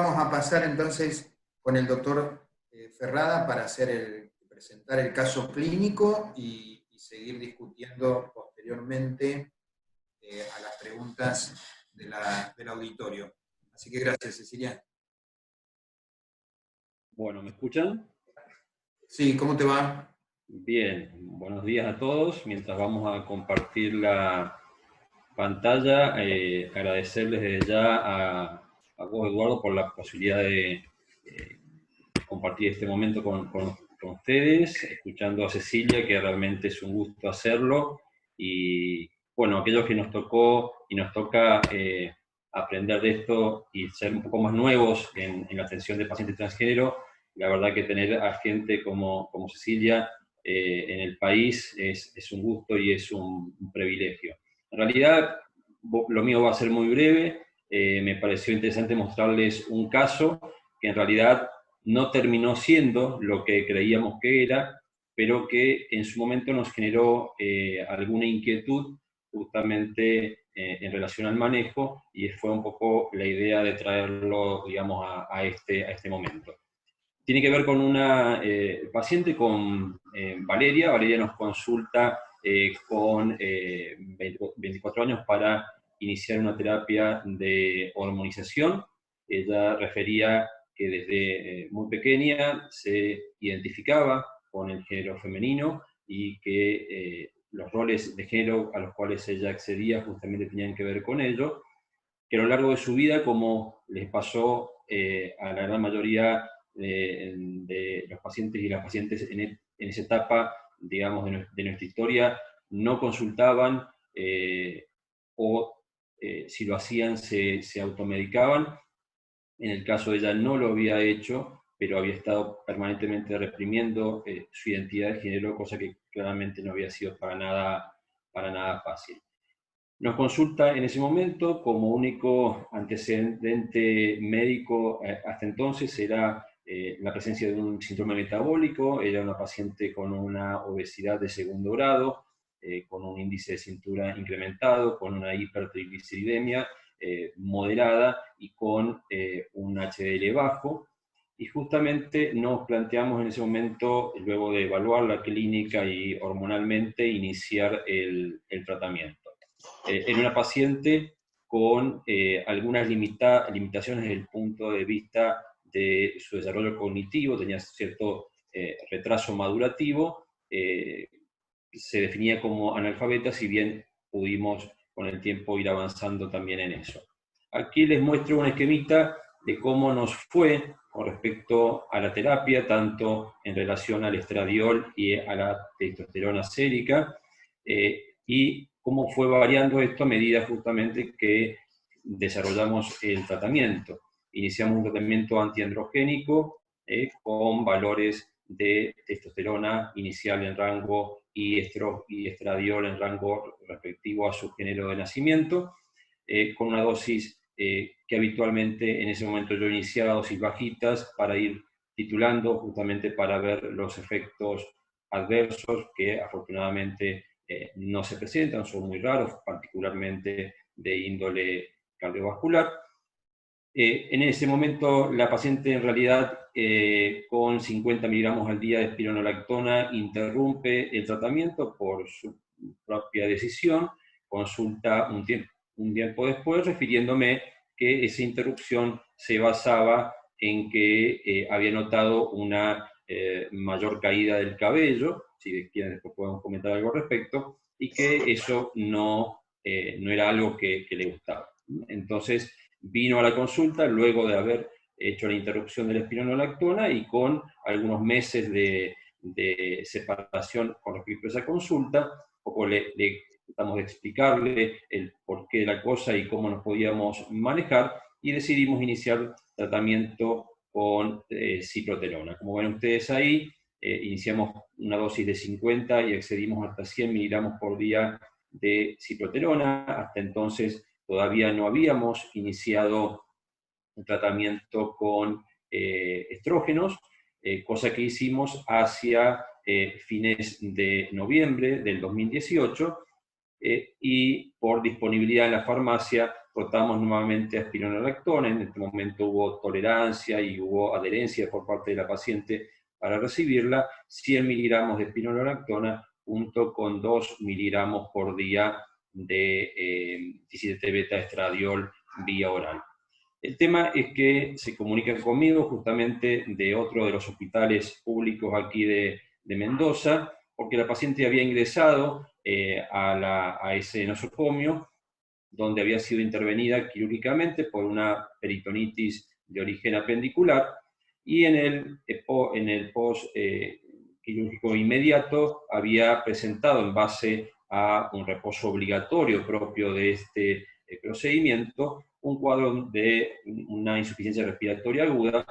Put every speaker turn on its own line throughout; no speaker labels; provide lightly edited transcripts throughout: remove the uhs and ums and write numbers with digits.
Vamos a pasar entonces con el doctor Ferrada para presentar el caso clínico y seguir discutiendo posteriormente a las preguntas del auditorio. Así que gracias, Cecilia.
Bueno, ¿me escuchan?
Sí, ¿cómo te va?
Bien, buenos días a todos. Mientras vamos a compartir la pantalla, agradecerles desde ya a vos, Eduardo, por la posibilidad de compartir este momento con ustedes, escuchando a Cecilia, que realmente es un gusto hacerlo, y bueno, aquellos que nos tocó y nos toca aprender de esto y ser un poco más nuevos en la atención de pacientes transgénero, la verdad que tener a gente como Cecilia en el país es un gusto y es un privilegio. En realidad, lo mío va a ser muy breve. Me pareció interesante mostrarles un caso que en realidad no terminó siendo lo que creíamos que era, pero que en su momento nos generó alguna inquietud justamente en relación al manejo, y fue un poco la idea de traerlo, digamos, a este momento. Tiene que ver con una paciente, con Valeria. Valeria nos consulta con 24 años para iniciar una terapia de hormonización. Ella refería que desde muy pequeña se identificaba con el género femenino y que los roles de género a los cuales ella accedía justamente tenían que ver con ello, que a lo largo de su vida, como les pasó a la gran mayoría de los pacientes y las pacientes en esa etapa, digamos, de nuestra historia, no consultaban o si lo hacían se automedicaban. En el caso de ella no lo había hecho, pero había estado permanentemente reprimiendo su identidad de género, cosa que claramente no había sido para nada fácil. Nos consulta en ese momento. Como único antecedente médico hasta entonces era la presencia de un síndrome metabólico. Era una paciente con una obesidad de segundo grado, con un índice de cintura incrementado, con una hipertrigliceridemia moderada y con un HDL bajo. Y justamente nos planteamos en ese momento, luego de evaluar la clínica y hormonalmente, iniciar el tratamiento. En una paciente con algunas limitaciones desde el punto de vista de su desarrollo cognitivo. Tenía cierto retraso madurativo, se definía como analfabeta, si bien pudimos con el tiempo ir avanzando también en eso. Aquí les muestro un esquemita de cómo nos fue con respecto a la terapia, tanto en relación al estradiol y a la testosterona sérica, y cómo fue variando esto a medida justamente que desarrollamos el tratamiento. Iniciamos un tratamiento antiandrogénico con valores de testosterona inicial en rango y estradiol en rango respectivo a su género de nacimiento, con una dosis que habitualmente en ese momento yo iniciaba dosis bajitas para ir titulando, justamente para ver los efectos adversos que afortunadamente no se presentan, son muy raros, particularmente de índole cardiovascular. En ese momento la paciente en realidad con 50 miligramos al día de espironolactona interrumpe el tratamiento por su propia decisión. Consulta un tiempo después refiriéndome que esa interrupción se basaba en que había notado una mayor caída del cabello, si quieren después podemos comentar algo al respecto, y que eso no era algo que le gustaba. Entonces vino a la consulta luego de haber hecho la interrupción de la espironolactona y con algunos meses de separación con respecto a esa consulta. Un poco le tratamos de explicarle el porqué de la cosa y cómo nos podíamos manejar, y decidimos iniciar tratamiento con cicloterona. Como ven ustedes ahí, iniciamos una dosis de 50 y accedimos hasta 100 miligramos por día de cicloterona. Hasta entonces todavía no habíamos iniciado un tratamiento con estrógenos, cosa que hicimos hacia fines de noviembre del 2018, y por disponibilidad en la farmacia rotamos nuevamente a espironolactona. En este momento hubo tolerancia y hubo adherencia por parte de la paciente para recibirla, 100 miligramos de espironolactona junto con 2 miligramos por día de 17 beta estradiol vía oral. El tema es que se comunican conmigo justamente de otro de los hospitales públicos aquí de Mendoza, porque la paciente había ingresado a ese nosocomio, donde había sido intervenida quirúrgicamente por una peritonitis de origen apendicular, y en el post quirúrgico inmediato había presentado, en base a un reposo obligatorio propio de este procedimiento, un cuadro de una insuficiencia respiratoria aguda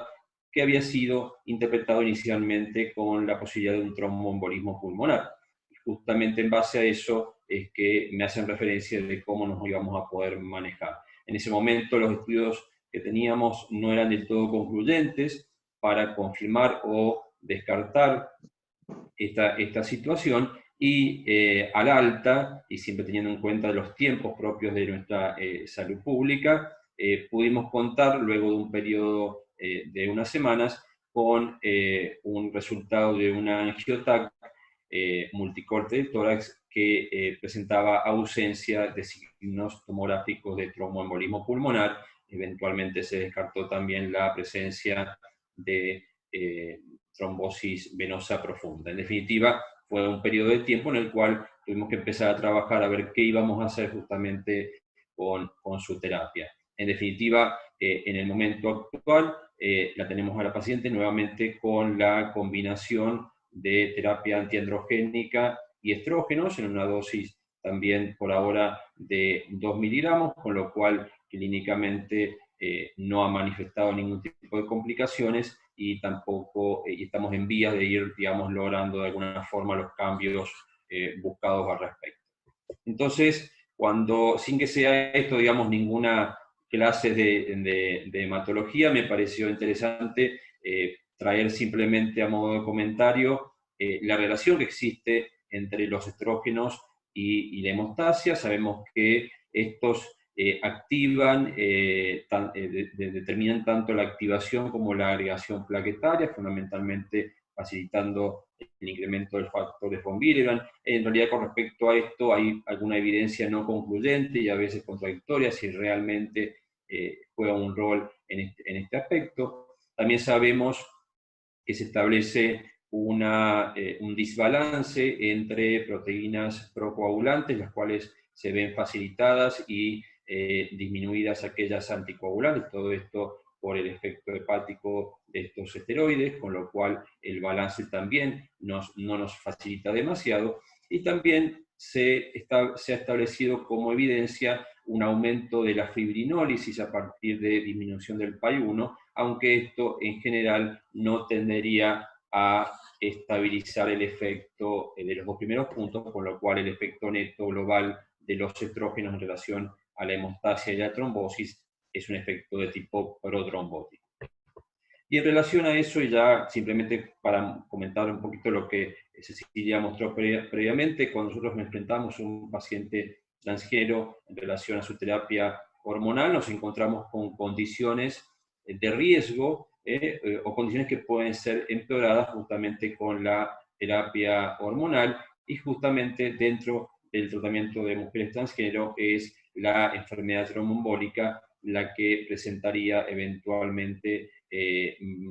que había sido interpretado inicialmente con la posibilidad de un tromboembolismo pulmonar. Y justamente en base a eso es que me hacen referencia de cómo nos íbamos a poder manejar. En ese momento los estudios que teníamos no eran del todo concluyentes para confirmar o descartar esta situación, y al alta, y siempre teniendo en cuenta los tiempos propios de nuestra salud pública, pudimos contar, luego de un periodo de unas semanas, con un resultado de una angioTAC multicorte de tórax que presentaba ausencia de signos tomográficos de tromboembolismo pulmonar. Eventualmente se descartó también la presencia de trombosis venosa profunda. En definitiva, fue un periodo de tiempo en el cual tuvimos que empezar a trabajar a ver qué íbamos a hacer justamente con su terapia. En definitiva, en el momento actual, la tenemos a la paciente nuevamente con la combinación de terapia antiandrogénica y estrógenos en una dosis también por ahora de 2 miligramos, con lo cual clínicamente no ha manifestado ningún tipo de complicaciones, y tampoco y estamos en vías de ir, digamos, logrando de alguna forma los cambios buscados al respecto. Entonces, sin que sea esto, digamos, ninguna clase de hematología, me pareció interesante traer simplemente a modo de comentario la relación que existe entre los estrógenos y la hemostasia. Sabemos que estos activan, determinan tanto la activación como la agregación plaquetaria, fundamentalmente facilitando el incremento del factor de von Willebrand. En realidad, con respecto a esto, hay alguna evidencia no concluyente y a veces contradictoria si realmente juega un rol en este aspecto. También sabemos que se establece un desbalance entre proteínas procoagulantes, las cuales se ven facilitadas, y disminuidas aquellas anticoagulantes, todo esto por el efecto hepático de estos esteroides, con lo cual el balance también no nos facilita demasiado. Y también se ha establecido como evidencia un aumento de la fibrinólisis a partir de disminución del PAI-1, aunque esto en general no tendería a estabilizar el efecto de los dos primeros puntos, con lo cual el efecto neto global de los estrógenos en relación a la hemostasia y la trombosis es un efecto de tipo protrombótico. Y en relación a eso, y ya simplemente para comentar un poquito lo que Cecilia mostró previamente, cuando nosotros nos enfrentamos a un paciente transgénero en relación a su terapia hormonal, nos encontramos con condiciones de riesgo o condiciones que pueden ser empeoradas justamente con la terapia hormonal, y justamente dentro del tratamiento de mujeres transgénero es la enfermedad tromboembólica la que presentaría eventualmente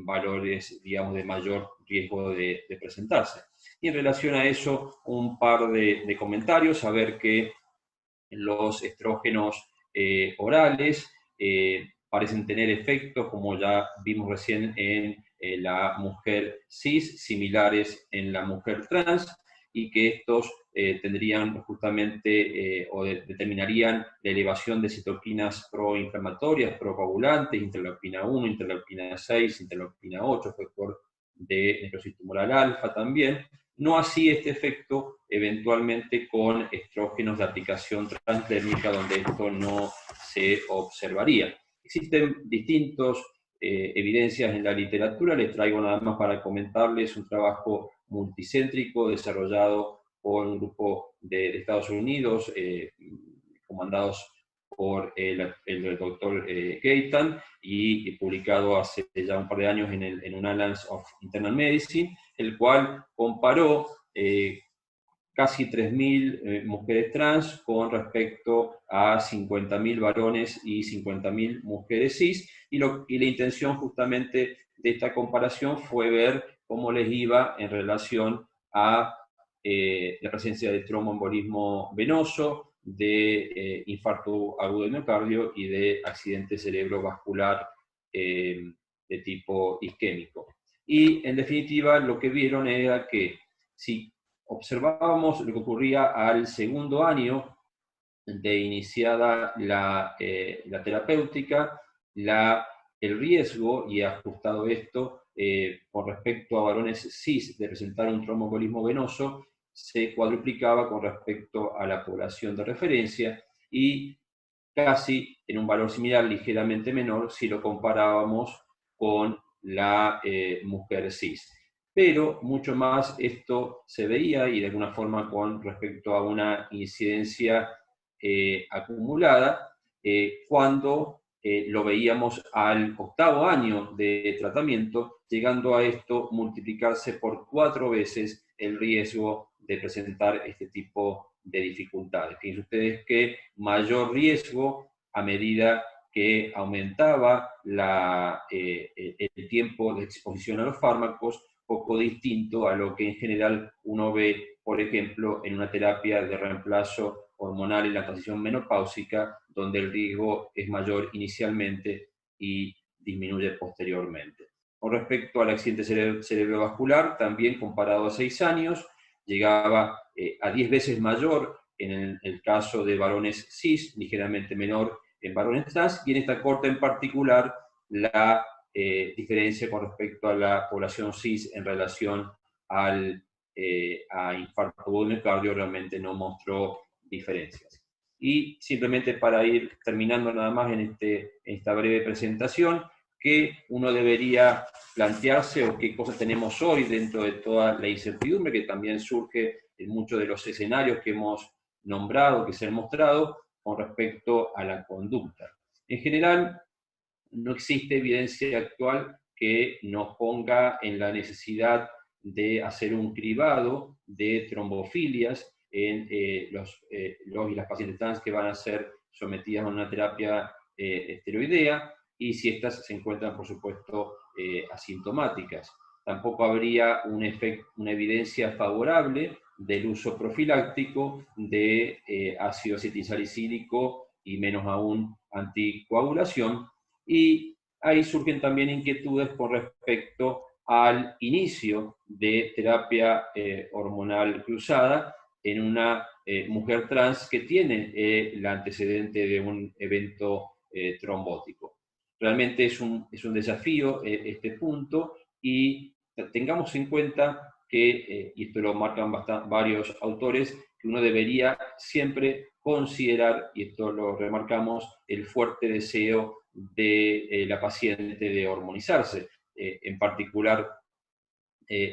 valores, digamos, de mayor riesgo de presentarse. Y en relación a eso, un par de comentarios, a ver que los estrógenos orales parecen tener efectos, como ya vimos recién en la mujer cis, similares en la mujer trans, y que estos tendrían justamente o determinarían la elevación de citoquinas proinflamatorias, procoagulantes, interleucina 1, interleucina 6, interleucina 8, factor de necrosis tumoral alfa también. No así este efecto eventualmente con estrógenos de aplicación transdérmica, donde esto no se observaría. Existen distintas evidencias en la literatura. Les traigo nada más para comentarles un trabajo multicéntrico desarrollado por un grupo de Estados Unidos, comandados por el doctor Keitan y publicado hace ya un par de años en un Annals of Internal Medicine, el cual comparó casi 3.000 mujeres trans con respecto a 50.000 varones y 50.000 mujeres cis, y la intención justamente de esta comparación fue ver cómo les iba en relación a la presencia de tromboembolismo venoso, de infarto agudo de miocardio y de accidente cerebrovascular de tipo isquémico. Y en definitiva lo que vieron era que si observábamos lo que ocurría al segundo año de iniciada la terapéutica, el riesgo, y ajustado esto con respecto a varones cis de presentar un tromboembolismo venoso, se cuadruplicaba con respecto a la población de referencia y casi en un valor similar, ligeramente menor, si lo comparábamos con la mujer cis. Pero mucho más esto se veía, y de alguna forma con respecto a una incidencia acumulada, cuando lo veíamos al octavo año de tratamiento, llegando a esto multiplicarse por 4 veces el riesgo de presentar este tipo de dificultades. Fíjense ustedes que mayor riesgo a medida que aumentaba el tiempo de exposición a los fármacos, poco distinto a lo que en general uno ve, por ejemplo, en una terapia de reemplazo hormonal en la transición menopáusica, donde el riesgo es mayor inicialmente y disminuye posteriormente. Con respecto al accidente cerebrovascular, también comparado a 6 años, llegaba a 10 veces mayor en el caso de varones cis, ligeramente menor en varones trans, y en esta corte en particular la diferencia con respecto a la población cis en relación a infarto agudo de miocardio realmente no mostró diferencias. Y simplemente para ir terminando nada más en esta breve presentación, que uno debería plantearse o qué cosas tenemos hoy dentro de toda la incertidumbre que también surge en muchos de los escenarios que hemos nombrado, que se han mostrado con respecto a la conducta. En general, no existe evidencia actual que nos ponga en la necesidad de hacer un cribado de trombofilias en los y las pacientes trans que van a ser sometidas a una terapia esteroidea, y si estas se encuentran, por supuesto, asintomáticas. Tampoco habría una evidencia favorable del uso profiláctico de ácido acetilsalicílico y menos aún anticoagulación, y ahí surgen también inquietudes con respecto al inicio de terapia hormonal cruzada en una mujer trans que tiene el antecedente de un evento trombótico. Realmente es un desafío este punto, y tengamos en cuenta que, y esto lo marcan varios autores, que uno debería siempre considerar, y esto lo remarcamos, el fuerte deseo de la paciente de hormonizarse. En particular,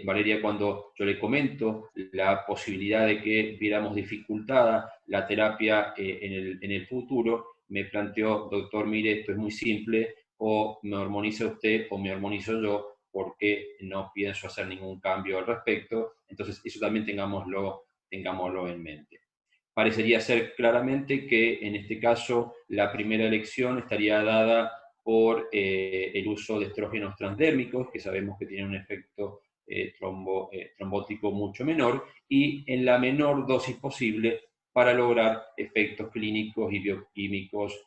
Valeria, cuando yo le comento la posibilidad de que viéramos dificultada la terapia en el futuro, me planteó: doctor, mire, esto es muy simple, o me hormoniza usted o me hormonizo yo, porque no pienso hacer ningún cambio al respecto. Entonces, eso también tengámoslo en mente. Parecería ser claramente que en este caso la primera elección estaría dada por el uso de estrógenos transdérmicos, que sabemos que tienen un efecto trombótico mucho menor, y en la menor dosis posible para lograr efectos clínicos y bioquímicos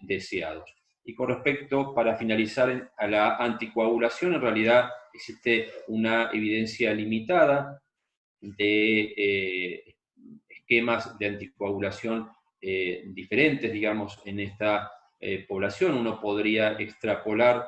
deseados. Y con respecto, para finalizar, a la anticoagulación, en realidad existe una evidencia limitada de esquemas de anticoagulación diferentes, digamos, en esta población. Uno podría extrapolar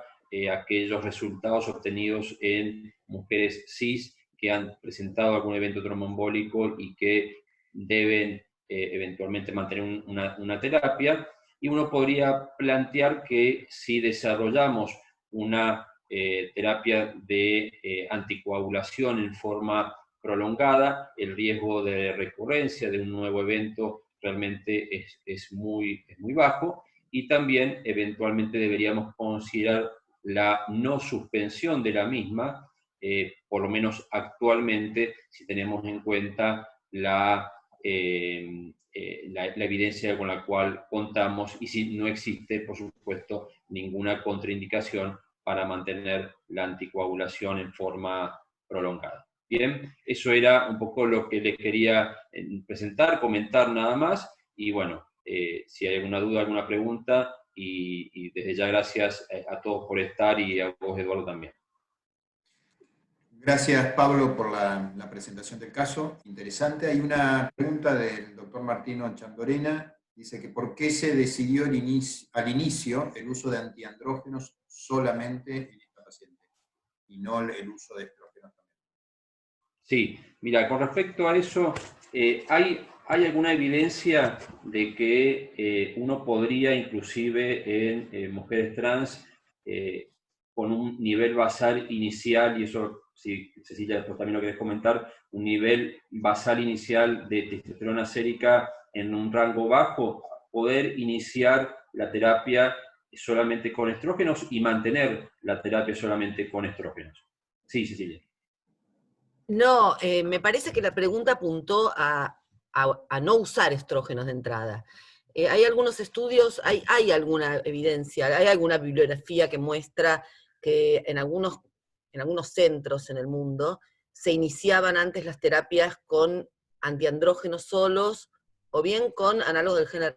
aquellos resultados obtenidos en mujeres cis que han presentado algún evento tromboembólico y que deben eventualmente mantener una terapia, y uno podría plantear que si desarrollamos una terapia de anticoagulación en forma prolongada, el riesgo de recurrencia de un nuevo evento realmente es muy bajo, y también eventualmente deberíamos considerar la no suspensión de la misma, por lo menos actualmente, si tenemos en cuenta la evidencia con la cual contamos, y si no existe, por supuesto, ninguna contraindicación para mantener la anticoagulación en forma prolongada. Bien, eso era un poco lo que les quería presentar, comentar nada más, y bueno, si hay alguna duda, alguna pregunta, y desde ya gracias a todos por estar, y a vos, Eduardo, también.
Gracias, Pablo, por la presentación del caso. Interesante. Hay una pregunta del doctor Martino Chandorena. Dice que ¿por qué se decidió al inicio el uso de antiandrógenos solamente en esta paciente y no el uso de estrógenos también?
Sí, mira, con respecto a eso, hay alguna evidencia de que uno podría, inclusive en mujeres trans, con un nivel basal inicial, y eso, si Cecilia después también lo querés comentar, un nivel basal inicial de testosterona sérica en un rango bajo, poder iniciar la terapia solamente con estrógenos y mantener la terapia solamente con estrógenos. Sí, Cecilia.
No, me parece que la pregunta apuntó a no usar estrógenos de entrada. Hay algunos estudios, hay alguna evidencia, hay alguna bibliografía que muestra que en algunos centros en el mundo se iniciaban antes las terapias con antiandrógenos solos, o bien con análogos del gen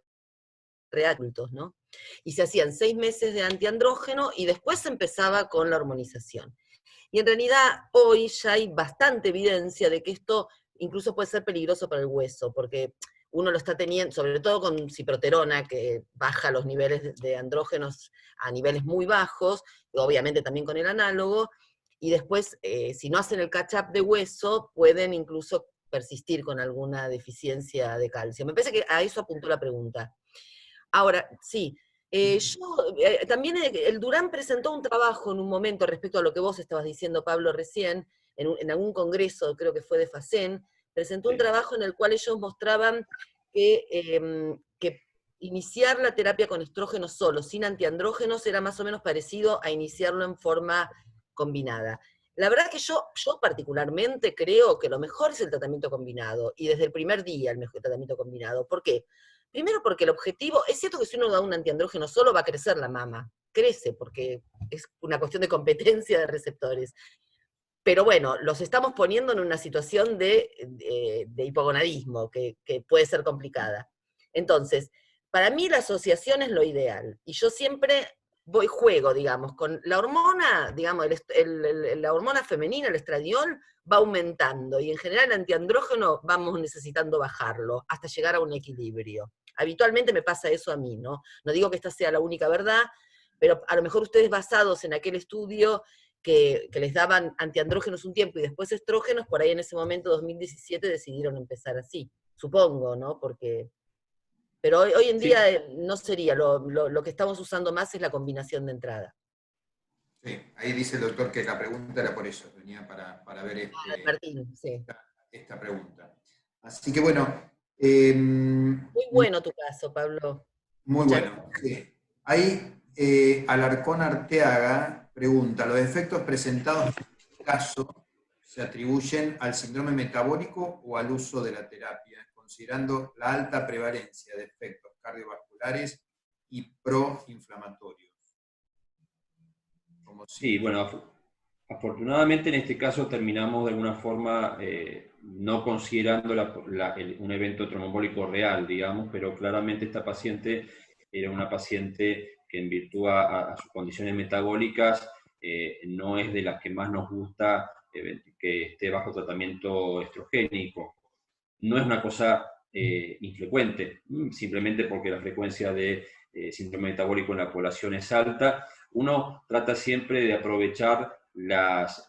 adultos, ¿no? Y se hacían 6 meses de antiandrógeno y después se empezaba con la hormonización. Y en realidad hoy ya hay bastante evidencia de que esto incluso puede ser peligroso para el hueso, porque uno lo está teniendo, sobre todo con ciproterona, que baja los niveles de andrógenos a niveles muy bajos, obviamente también con el análogo, y después, si no hacen el catch-up de hueso, pueden incluso persistir con alguna deficiencia de calcio. Me parece que a eso apuntó la pregunta. Ahora, sí, también el Durán presentó un trabajo en un momento respecto a lo que vos estabas diciendo, Pablo, recién, en algún congreso, creo que fue de FACEN, presentó un trabajo en el cual ellos mostraban que iniciar la terapia con estrógenos solo, sin antiandrógenos, era más o menos parecido a iniciarlo en forma combinada. La verdad que yo particularmente creo que lo mejor es el tratamiento combinado, y desde el primer día el mejor tratamiento combinado. ¿Por qué? Primero porque el objetivo, es cierto que si uno da un antiandrógeno solo va a crecer la mama, crece porque es una cuestión de competencia de receptores. Pero bueno, los estamos poniendo en una situación de hipogonadismo que puede ser complicada. Entonces, para mí la asociación es lo ideal, y yo siempre juego, digamos, con la hormona, digamos, la hormona femenina, el estradiol, va aumentando, y en general el antiandrógeno vamos necesitando bajarlo hasta llegar a un equilibrio. Habitualmente me pasa eso a mí, ¿no? No digo que esta sea la única verdad, pero a lo mejor ustedes, basados en aquel estudio que les daban antiandrógenos un tiempo y después estrógenos, por ahí en ese momento, 2017, decidieron empezar así, supongo, ¿no? Pero hoy en día no sería, lo que estamos usando más es la combinación de entrada.
Sí, ahí dice el doctor que la pregunta era por eso, venía para ver
Martín, sí.
esta pregunta. Así que bueno.
Muy bueno tu caso, Pablo.
Muy bueno. Sí. Ahí Alarcón Arteaga pregunta, ¿los efectos presentados en este caso se atribuyen al síndrome metabólico o al uso de la terapia, considerando la alta prevalencia de efectos cardiovasculares y proinflamatorios?
Sí, bueno, afortunadamente en este caso terminamos de alguna forma no considerando un evento tromboembólico real, digamos, pero claramente esta paciente era una paciente que, en virtud a sus condiciones metabólicas, no es de las que más nos gusta que esté bajo tratamiento estrogénico. No es una cosa infrecuente, simplemente porque la frecuencia de síndrome metabólico en la población es alta. Uno trata siempre de aprovechar las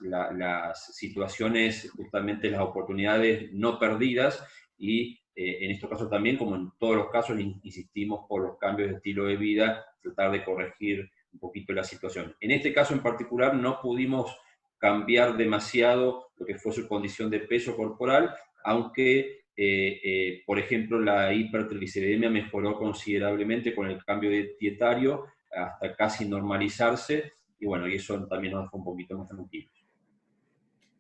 situaciones, justamente las oportunidades no perdidas, y en estos casos también, como en todos los casos, insistimos por los cambios de estilo de vida, tratar de corregir un poquito la situación. En este caso en particular no pudimos cambiar demasiado lo que fue su condición de peso corporal, aunque por ejemplo, la hipertrigliceridemia mejoró considerablemente con el cambio dietario, hasta casi normalizarse, y bueno, y eso también nos dejó un poquito más tranquilos.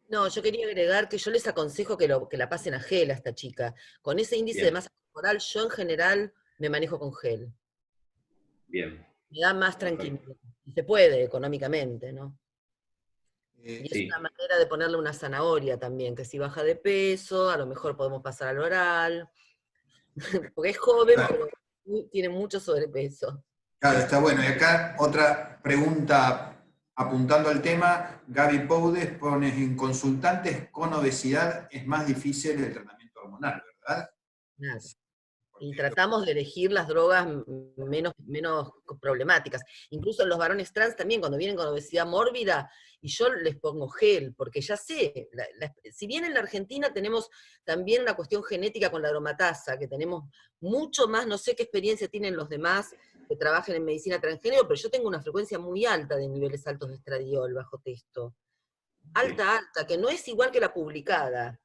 No, yo quería agregar que yo les aconsejo que la pasen a gel a esta chica. Con ese índice de
Bien,
masa corporal, yo en general me manejo con gel.
bien,
Me da más
perfecto.
tranquilidad. Y se puede económicamente, ¿no? Y es una
Sí,
manera de ponerle una zanahoria también, que si baja de peso, a lo mejor podemos pasar al oral, porque es joven,
claro,
pero tiene mucho sobrepeso.
claro, está bueno. Y acá otra pregunta apuntando al tema, Gaby Poudes pone, en consultantes con obesidad es más difícil el tratamiento hormonal, ¿verdad?
Nada. Y
Porque
tratamos de elegir las drogas menos problemáticas. Incluso en los varones trans también, cuando vienen con obesidad mórbida, y yo les pongo gel, porque ya sé, si bien en la Argentina tenemos también una cuestión genética con la aromatasa, que tenemos mucho más, no sé qué experiencia tienen los demás que trabajen en medicina transgénero, pero yo tengo una frecuencia muy alta de niveles altos de estradiol bajo testo.
sí.
Alta, alta, que no es igual que la publicada.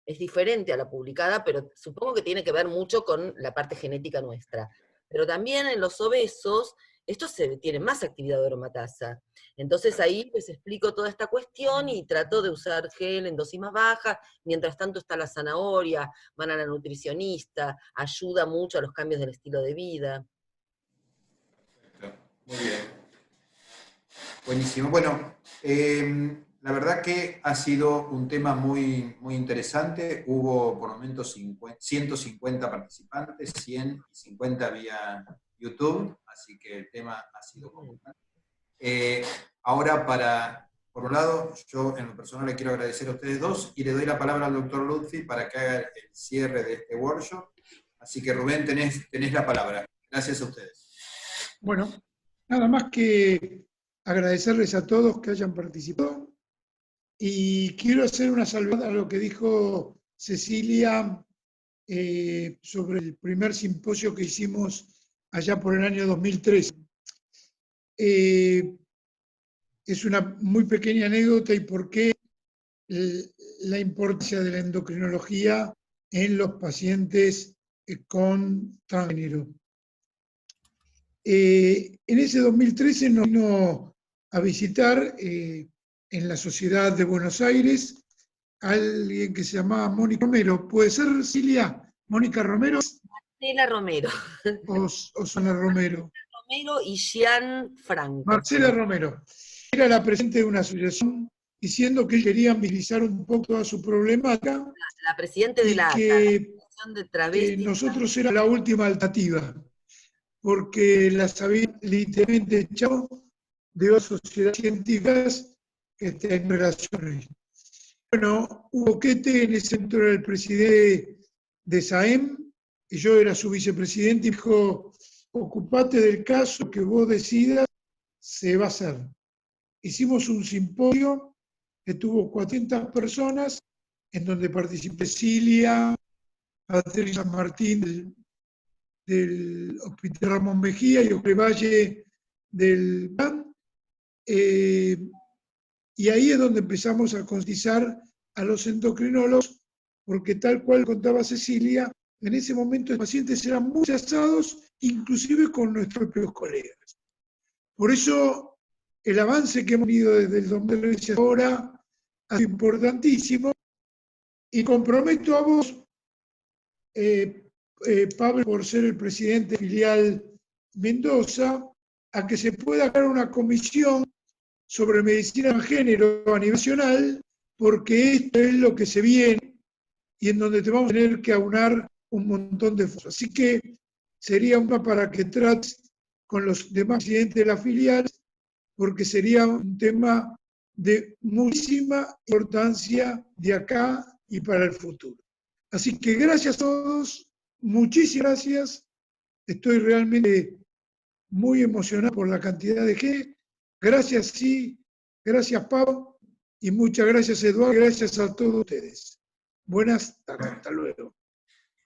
Es diferente a la publicada, pero supongo que tiene que ver mucho con la parte genética nuestra. Pero también en los obesos, estos tienen más actividad de aromatasa. Entonces ahí les explico toda esta cuestión y trato de usar gel en dosis más bajas, mientras tanto está la zanahoria, van a la nutricionista, ayuda mucho a los cambios del estilo de vida.
muy bien. Buenísimo. Bueno, la verdad que ha sido un tema muy, muy interesante. Hubo por momentos 150 participantes, 150 vía YouTube, así que el tema ha sido convocante. Ahora, por un lado, yo en lo personal le quiero agradecer a ustedes dos y le doy la palabra al doctor Lutfi para que haga el cierre de este workshop. Así que Rubén, tenés la palabra. Gracias a ustedes.
Bueno, nada más que agradecerles a todos que hayan participado y quiero hacer una salvedad a lo que dijo Cecilia sobre el primer simposio que hicimos allá por el año 2013. Es una muy pequeña anécdota y por qué la importancia de la endocrinología en los pacientes con transgénero. En ese 2013 nos vino a visitar en la Sociedad de Buenos Aires alguien que se llamaba Mónica Romero. ¿Puede ser, Cilia? ¿Mónica Romero
Marcela Romero.
o Susana Romero?
Romero y Jean Franco.
Marcela Romero. Era la presidenta de una asociación diciendo que querían visibilizar un poco toda su problemática
La presidenta de
y
la
que
Asociación de Travestis.
nosotros era la última alternativa, porque las habían literalmente echado de otras sociedades científicas en relaciones. Bueno, Hugo Quete en ese centro era el presidente de SAEM, y yo era su vicepresidente, y dijo, ocupate del caso, que vos decidas, se va a hacer. Hicimos un simposio que tuvo 400 personas, en donde participé Cilia, Patricia Martín del Hospital Ramón Mejía y Jorge Valle del PAN. Y ahí es donde empezamos a concientizar a los endocrinólogos, porque tal cual contaba Cecilia, en ese momento los pacientes eran muy rechazados, inclusive con nuestros propios colegas. Por eso el avance que hemos tenido desde el 2013 ahora ha sido importantísimo, y comprometo a vos, Pablo, por ser el presidente filial Mendoza, a que se pueda crear una comisión sobre medicina de género a nivel nacional, porque esto es lo que se viene y en donde te vamos a tener que aunar un montón de cosas. Así que sería una para que trates con los demás presidentes de las filiales, porque sería un tema de muchísima importancia de acá y para el futuro. Así que gracias a todos, muchísimas gracias. Estoy realmente muy emocionado por la cantidad de gente. Gracias, sí. Gracias, Pau. Y muchas gracias, Eduardo. Gracias a todos ustedes. Buenas tardes. Hasta luego.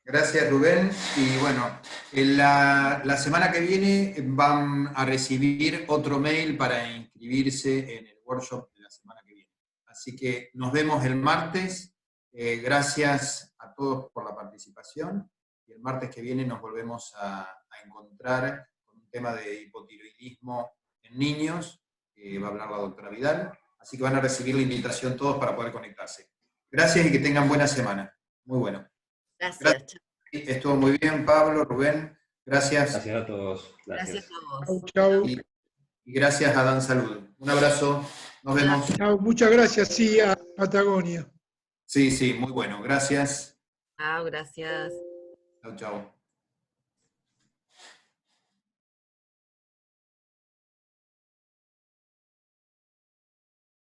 Gracias, Rubén. Y bueno, la semana que viene van a recibir otro mail para inscribirse en el workshop de la semana que viene. Así que nos vemos el martes Gracias a todos por la participación, y el martes que viene nos volvemos a encontrar con un tema de hipotiroidismo en niños, que va a hablar la doctora Vidal, así que van a recibir la invitación todos para poder conectarse. Gracias y que tengan buena semana. Muy bueno.
Gracias.
Estuvo muy bien, Pablo, Rubén. Gracias.
Gracias a todos.
Gracias a vos.
Chau.
Y gracias a Dan Salud. Un abrazo. Nos vemos.
Chau, muchas gracias, sí, a Patagonia.
Sí, muy bueno. Gracias.
Chao, gracias.
Chau.